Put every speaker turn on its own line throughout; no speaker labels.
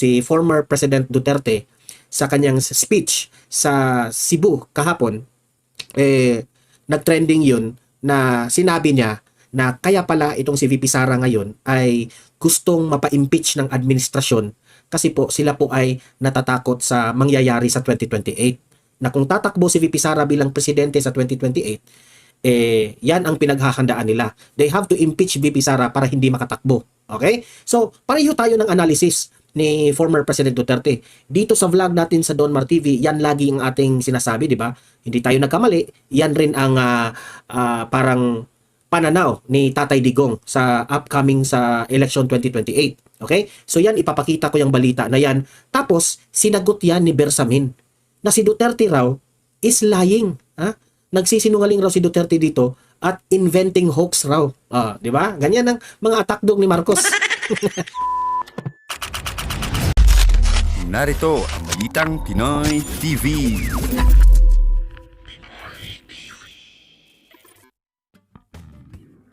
si former President Duterte sa kanyang speech sa Cebu kahapon, nagtrending yun na sinabi niya na kaya pala itong si VP Sara ngayon ay gustong mapa-impeach ng administrasyon kasi po sila po ay natatakot sa mangyayari sa 2028. Na kung tatakbo si VP Sara bilang presidente sa 2028, yan ang pinaghahandaan nila. They have to impeach VP Sara para hindi makatakbo. Okay? So, pareho tayo ng analysis ni former President Duterte. Dito sa vlog natin sa Don Mar TV, yan lagi ang ating sinasabi, di ba? Hindi tayo nagkamali. Yan rin ang parang pananaw ni Tatay Digong sa upcoming sa election 2028. Okay? So yan, ipapakita ko yung balita na yan. Tapos, sinagot yan ni Bersamin na si Duterte raw is lying. Ha? Nagsisinungaling raw si Duterte dito at inventing hoax raw. Di ba? Ganyan ang mga atakdog ni Marcos.
Narito ang Balitang Pinoy TV.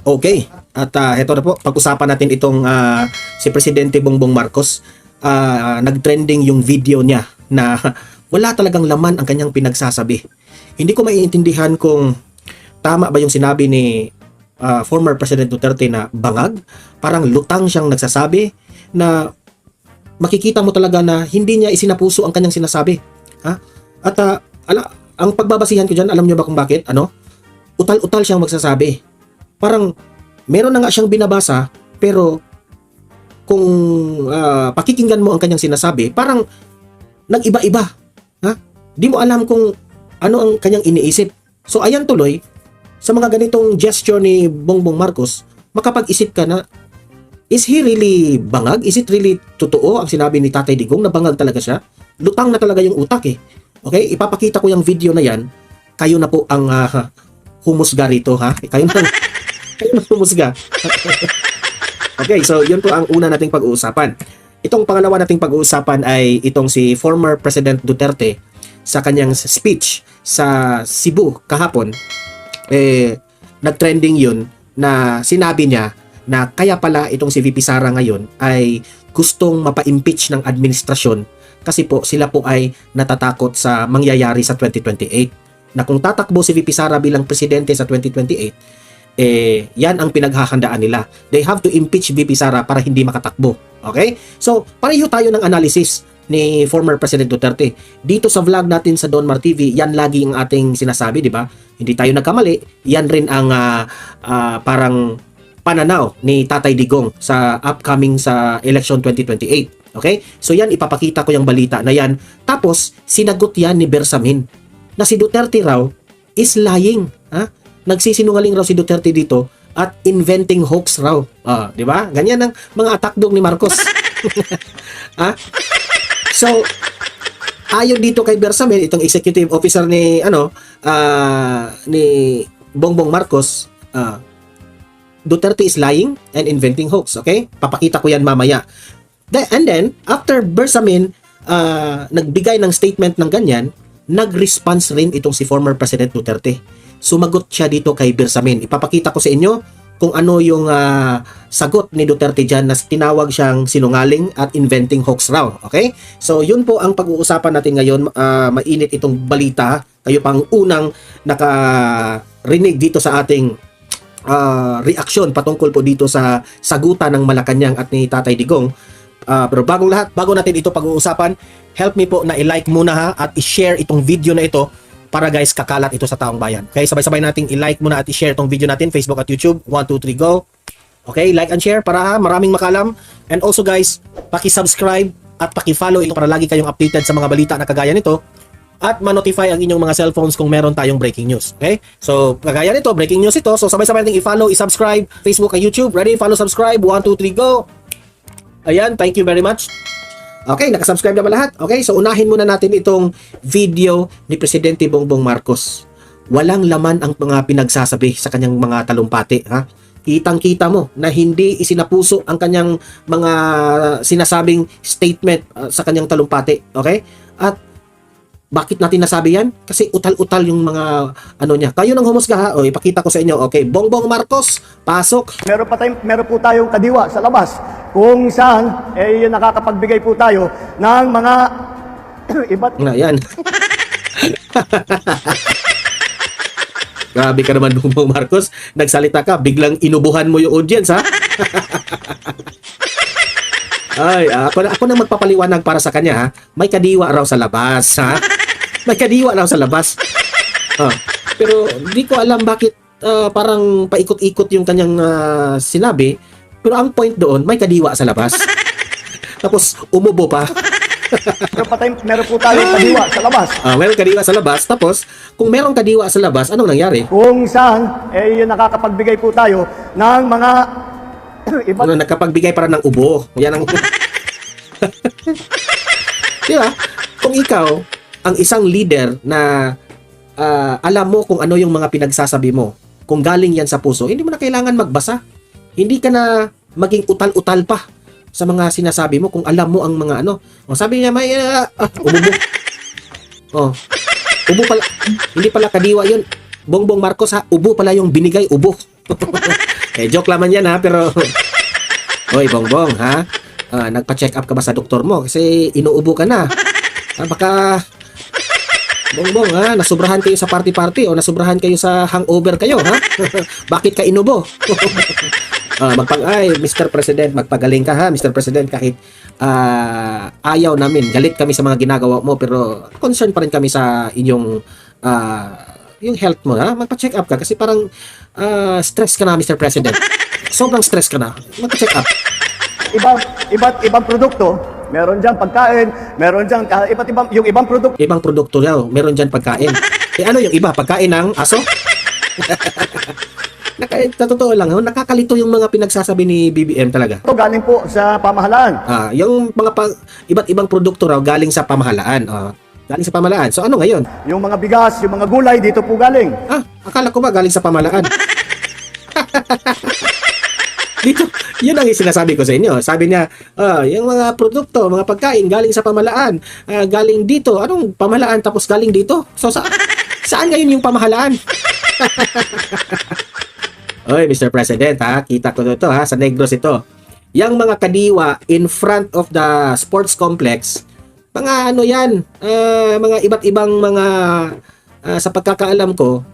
Okay. At heto na po, pag-usapan natin itong si Presidente Bongbong Marcos. Nag-trending yung video niya na wala talagang laman ang kanyang pinagsasabi. Hindi ko maiintindihan kung tama ba yung sinabi ni former President Duterte na bangag. Parang lutang siyang nagsasabi na makikita mo talaga na hindi niya isinapuso ang kanyang sinasabi. Ha? At ang pagbabasihan ko dyan, alam niyo ba kung bakit? Utal-utal siyang magsasabi. Parang meron na nga siyang binabasa, pero kung pakikinggan mo ang kanyang sinasabi, parang nag-iba-iba. Ha? Di mo alam kung ano ang kanyang iniisip. So ayan tuloy, sa mga ganitong gesture ni Bongbong Marcos, makapag-isip ka na, is he really bangag? Is it really totoo ang sinabi ni Tatay Digong na bangag talaga siya? Lutang na talaga yung utak eh. Okay? Ipapakita ko yung video na yan. Kayo na po ang humusga rito, ha? Kayo na humusga. Okay, so yun po ang una nating pag-uusapan. Itong pangalawa nating pag-uusapan ay itong si former President Duterte sa kanyang speech sa Cebu kahapon. Nagtrending yun na sinabi niya na kaya pala itong si VP Sara ngayon ay gustong mapa-impeach ng administrasyon kasi po sila po ay natatakot sa mangyayari sa 2028. Na kung tatakbo si VP Sara bilang presidente sa 2028, yan ang pinaghahandaan nila. They have to impeach VP Sara para hindi makatakbo. Okay? So, pareho tayo ng analysis ni former President Duterte. Dito sa vlog natin sa Don Mar TV, yan lagi ang ating sinasabi, di ba? Hindi tayo nagkamali. Yan rin ang parang pananaw ni Tatay Digong sa upcoming sa election 2028. Okay? So yan, ipapakita ko yung balita na yan. Tapos, sinagot yan ni Bersamin na si Duterte raw is lying. Ha? Nagsisinungaling raw si Duterte dito at inventing hoax raw. Di ba? Ganyan ang mga atakdog ni Marcos. Ha? So, ayon dito kay Bersamin, itong executive officer ni ni Bongbong Marcos, Duterte is lying and inventing hoax. Okay? Papakita ko yan mamaya. And then, after Bersamin nagbigay ng statement ng ganyan, nag-response rin itong si former President Duterte. Sumagot siya dito kay Bersamin. Ipapakita ko sa inyo kung ano yung sagot ni Duterte dyan na tinawag siyang sinungaling at inventing hoax raw. Okay? So, yun po ang pag-uusapan natin ngayon. Mainit itong balita. Kayo pang unang nakarinig dito sa ating reaksyon patungkol po dito sa sagutan ng Malacanang at ni Tatay Digong. Pero bago natin ito pag-uusapan, help me po na i-like muna ha at i-share itong video na ito para guys kakalat ito sa taong bayan. Okay, sabay-sabay nating i-like muna at i-share itong video natin, Facebook at YouTube. 1, 2, 3, go! Okay, like and share para maraming makalam. And also guys, paki-subscribe at paki-follow ito para lagi kayong updated sa mga balita na kagaya nito. At ma-notify ang inyong mga cellphones kung meron tayong breaking news. Okay? So, kagaya nito, breaking news ito. So, sabay-sabay natin i-follow, i-subscribe, Facebook at YouTube. Ready? Follow, subscribe. 1, 2, 3, go! Ayan, thank you very much. Okay, nakasubscribe na ba lahat? Okay, so unahin muna natin itong video ni Presidente Bongbong Marcos. Walang laman ang mga pinagsasabi sa kanyang mga talumpati. Ha? Kitang-kita mo na hindi isinapuso ang kanyang mga sinasabing statement sa kanyang talumpati. Okay? At bakit natin nasabi yan? Kasi utal-utal yung mga ano niya. Kayo nang humusga ha. O, ipakita ko sa inyo. Okay, Bongbong Marcos, pasok.
Meron po tayong kadiwa sa labas kung saan nakakapagbigay po tayo ng mga iba't
Na, yan. Grabe ka naman, Bongbong Marcos. Nagsalita ka, biglang inubuhan mo yung audience, ha? Ay, ako na magpapaliwanag para sa kanya, ha? May kadiwa raw sa labas, ha? May kadiwa raw sa labas. Pero di ko alam bakit parang paikot-ikot yung kanyang sinabi. Pero ang point doon, may kadiwa sa labas. Tapos, umubo pa.
meron po tayong kadiwa sa labas.
Meron kadiwa sa labas. Tapos, kung merong kadiwa sa labas, anong nangyari?
Kung saan nakakapagbigay po tayo ng mga iba't
Ano, nagkapagbigay para ng ubo. Yan ang... Di ba? Kung ikaw, ang isang leader na alam mo kung ano yung mga pinagsasabi mo, kung galing yan sa puso, hindi mo na kailangan magbasa. Hindi ka na maging utal-utal pa sa mga sinasabi mo kung alam mo ang mga ano. Sabi niya, may umubo. Ubo pala. Hindi pala kadiwa yun. Bongbong Marcos, ha? Ubo pala yung binigay, ubo. Joke laman yan, ha? Pero, hoy, Bongbong, ha? Nagpa-check up ka ba sa doktor mo? Kasi inuubo ka na. Baka, Bongbong, ha? Nasubrahan kayo sa party-party o nasubrahan kayo sa hangover kayo, ha? Bakit ka inubo? Mr. President, magpagaling ka, ha? Mr. President, kahit ayaw namin, galit kami sa mga ginagawa mo, pero concerned pa rin kami sa inyong yung health mo, ha? Magpa-check up ka kasi parang stress ka na, Mr. President. Sobrang stress ka na. Magpa-check up.
iba't ibang produkto. Meron dyan pagkain, meron dyan yung ibang produkto.
Ibang produkto daw, meron dyan pagkain. Ano yung iba? Pagkain ng aso? Sa totoo lang, nakakalito yung mga pinagsasabi ni BBM talaga.
Ito galing po sa pamahalaan.
Yung mga iba't ibang produkto raw galing sa pamahalaan. Galing sa pamahalaan. So ano ngayon?
Yung mga bigas, yung mga gulay, dito po galing.
Akala ko ba galing sa pamahalaan? Dito, yun ang sinasabi ko sa inyo. Sabi niya, yung mga produkto, mga pagkain galing sa pamahalaan. Galing dito. Anong pamahalaan tapos galing dito? So saan ngayon yung pamahalaan? Oy, Mr. President, ha? Kita ko ito, ha? Sa Negros ito. Yang mga kadiwa in front of the sports complex, mga ano yan, mga iba't ibang mga, sa pagkakaalam ko,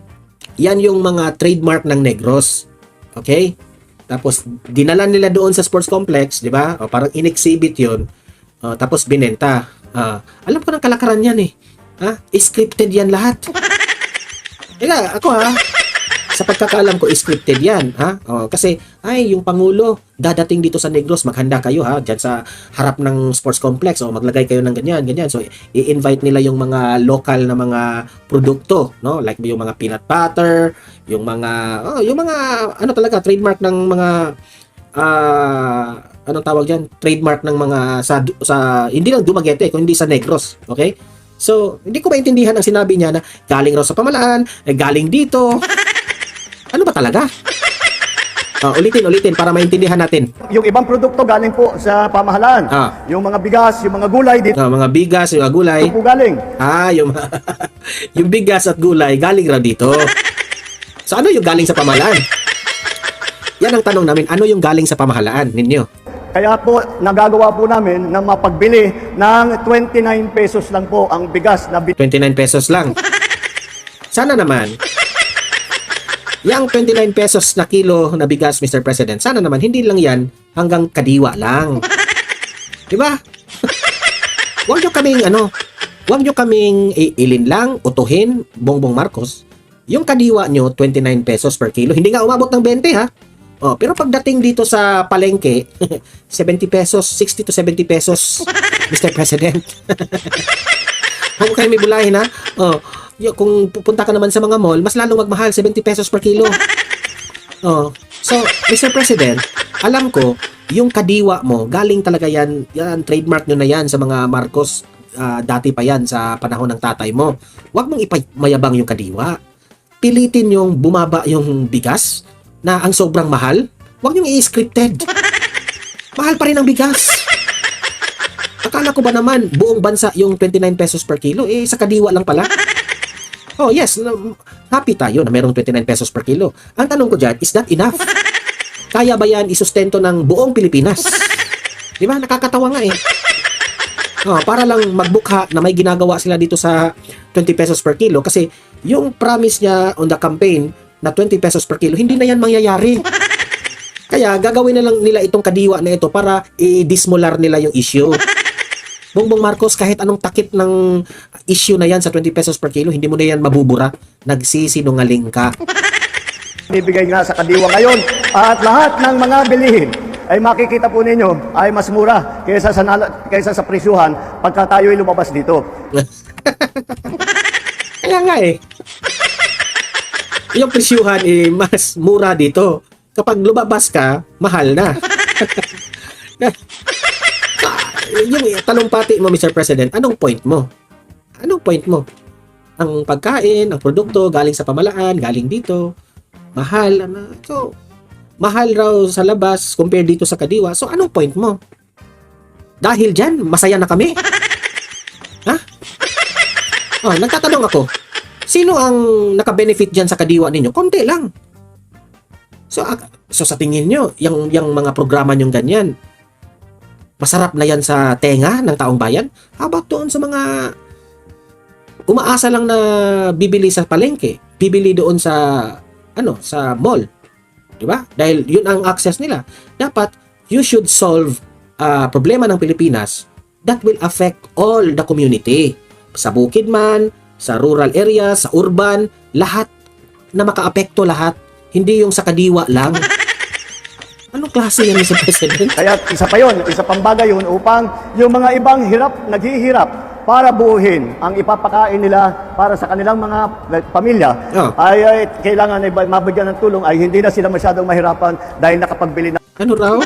yan yung mga trademark ng Negros. Okay? Tapos, dinala nila doon sa sports complex, di ba? O, parang in-exhibit yun. Tapos, binenta. Alam ko ng kalakaran yan, eh. Scripted yan lahat. Ako, sa pagkakaalam ko, scripted yan, ha? Kasi, yung Pangulo, dadating dito sa Negros, maghanda kayo, ha? Diyan sa harap ng sports complex, o maglagay kayo ng ganyan. So, i-invite nila yung mga local na mga produkto, no? Like yung mga peanut butter, yung mga, ano talaga, trademark ng mga, anong tawag dyan? Trademark ng mga, hindi lang Dumaguete, kundi sa Negros, okay? So, hindi ko maintindihan ang sinabi niya na galing raw sa pamahalaan, galing dito. Ano ba talaga? Ulitin para maintindihan natin.
Yung ibang produkto galing po sa pamahalaan. Yung mga bigas, yung mga gulay dito
Mga bigas, yung mga gulay.
po galing.
Yung bigas at gulay galing raw dito. So ano yung galing sa pamahalaan? Yan ang tanong namin, ano yung galing sa pamahalaan ninyo?
Kaya po, nagagawa po namin na mapagbili ng 29 pesos lang po ang bigas na
29 pesos lang. Sana naman, yung 29 pesos na kilo na bigas, Mr. President, sana naman hindi lang yan hanggang kadiwa lang. Diba? Huwag nyo kaming ilinlang, utuhin, Bongbong Marcos. Yung kadiwa nyo, 29 pesos per kilo. Hindi nga umabot ng 20, ha? Pero pagdating dito sa palengke, 70 pesos, 60 to 70 pesos, Mr. President. Huwag kayo may bulahin, ha? Kung pupunta ka naman sa mga mall, mas lalong magmahal, 70 pesos per kilo. So, Mr. President, alam ko, yung kadiwa mo, galing talaga yan, trademark nyo na yan sa mga Marcos, dati pa yan sa panahon ng tatay mo. Huwag mong ipamayabang yung kadiwa. Pilitin yung bumaba yung bigas, na ang sobrang mahal. Huwag nyo i-scripted. Mahal pa rin ang bigas. Akala ko ba naman, buong bansa yung 29 pesos per kilo, sa kadiwa lang pala. Yes, happy tayo na merong 29 pesos per kilo. Ang tanong ko dyan, is that enough? Kaya ba yan isustento ng buong Pilipinas? Di ba? Nakakatawa nga eh. Oh, para lang magbukha na may ginagawa sila dito sa 20 pesos per kilo kasi yung promise niya on the campaign na 20 pesos per kilo, hindi na yan mangyayari. Kaya gagawin na lang nila itong kadiwa na ito para i-dismolar nila yung issue. Bongbong Marcos, kahit anong takip ng issue na yan sa 20 pesos per kilo, hindi mo na yan mabubura. Nagsisinungaling ka.
Bibigay nga sa kadiwa ngayon at lahat ng mga bilihin ay makikita po ninyo ay mas mura kaysa sa presyuhan pagka tayo'y lumabas dito.
Kaya nga eh. Yung presyuhan eh, mas mura dito. Kapag lumabas ka, mahal na. Yung talumpati mo, Mr. President, anong point mo? Anong point mo? Ang pagkain, ang produkto, galing sa pamalaan, galing dito, mahal. So, mahal raw sa labas compare dito sa kadiwa. So, anong point mo? Dahil dyan, masaya na kami? Ha? Oh, nagtatanong ako, sino ang nakabenefit dyan sa kadiwa ninyo? Konti lang. So sa tingin nyo, yung mga programa nyong ganyan, masarap na yan sa tenga ng taong bayan? How about doon sa mga umaasa lang na bibili sa palengke, bibili doon sa sa mall, di ba? Dahil yun ang access nila. Dapat you should solve problema ng Pilipinas that will affect all the community. Sa bukid man, sa rural area, sa urban, lahat na makaapekto lahat, hindi yung sa kadiwa lang. Anong klase yan, Mr. President?
Kaya isa pa yun, isa pang bagay yun upang yung mga ibang naghihirap para buuhin ang ipapakain nila para sa kanilang mga pamilya
Oh.
ay kailangan ay mabigyan ng tulong ay hindi na sila masyadong mahirapan dahil nakapagbili na.
Ano raw?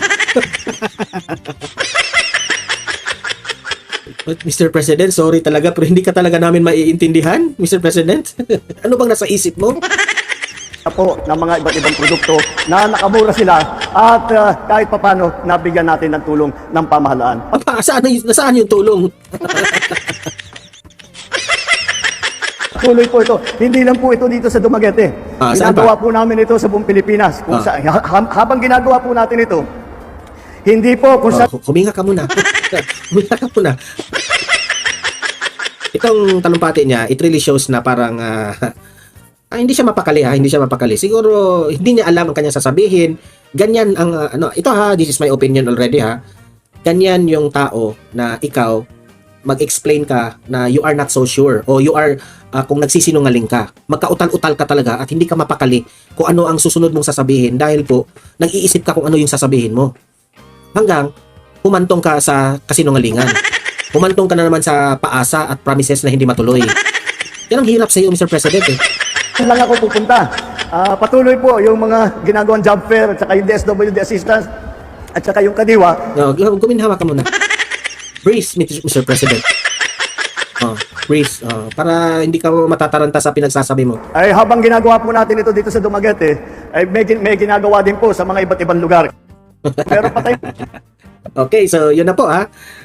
But Mr. President, sorry talaga pero hindi ka talaga namin maiintindihan, Mr. President. Ano bang nasa isip mo?
Po ng mga iba't ibang produkto na nakamura sila at kahit papano nabigyan natin ng tulong ng pamahalaan.
Apa, nasaan yung tulong?
Tuloy po ito. Hindi lang po ito dito sa Dumaguete.
Saan
Ginagawa po namin ito sa buong Pilipinas. Kung habang ginagawa po natin ito, hindi po kung saan
Huminga ka muna. Huminga ka muna. Itong talumpati niya, it really shows na parang hindi siya mapakali hindi siya mapakali. Siguro hindi niya alam ang kanyang sasabihin. Ganyan ang ito this is my opinion already Ganyan yung tao na ikaw mag-explain ka na you are not so sure o you are kung nagsisinungaling ka. Magkautal-utal ka talaga at hindi ka mapakali kung ano ang susunod mong sasabihin dahil po nag-iisip ka kung ano yung sasabihin mo. Hanggang humantong ka sa kasinungalingan. Humantong ka na naman sa paasa at promises na hindi matuloy. Yan ang hirap sa iyo, Mr. President
lang ako pupunta. Patuloy po yung mga ginagawang job fair at saka yung DSWD assistance at saka yung kadiwa.
Guminhawa ka muna. Breathe, Mr. President. Breathe. Para hindi ka matataranta sa pinagsasabi mo.
Ay habang ginagawa po natin ito dito sa Dumaguete, ay may ginagawa din po sa mga iba't ibang lugar. Meron pa tayo.
Okay, so yun na po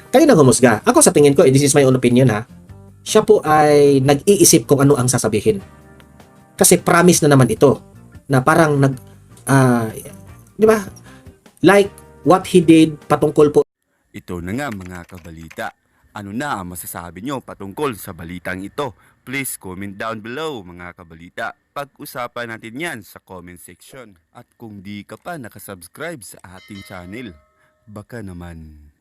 Kayo nang humusga. Ako sa tingin ko, this is my own opinion siya po ay nag-iisip kung ano ang sasabihin. Kasi promise na naman ito na parang di ba? Like what he did patungkol po.
Ito na nga mga kabalita. Ano na ang masasabi nyo patungkol sa balitang ito? Please comment down below mga kabalita. Pag-usapan natin yan sa comment section. At kung di ka pa nakasubscribe sa ating channel, baka naman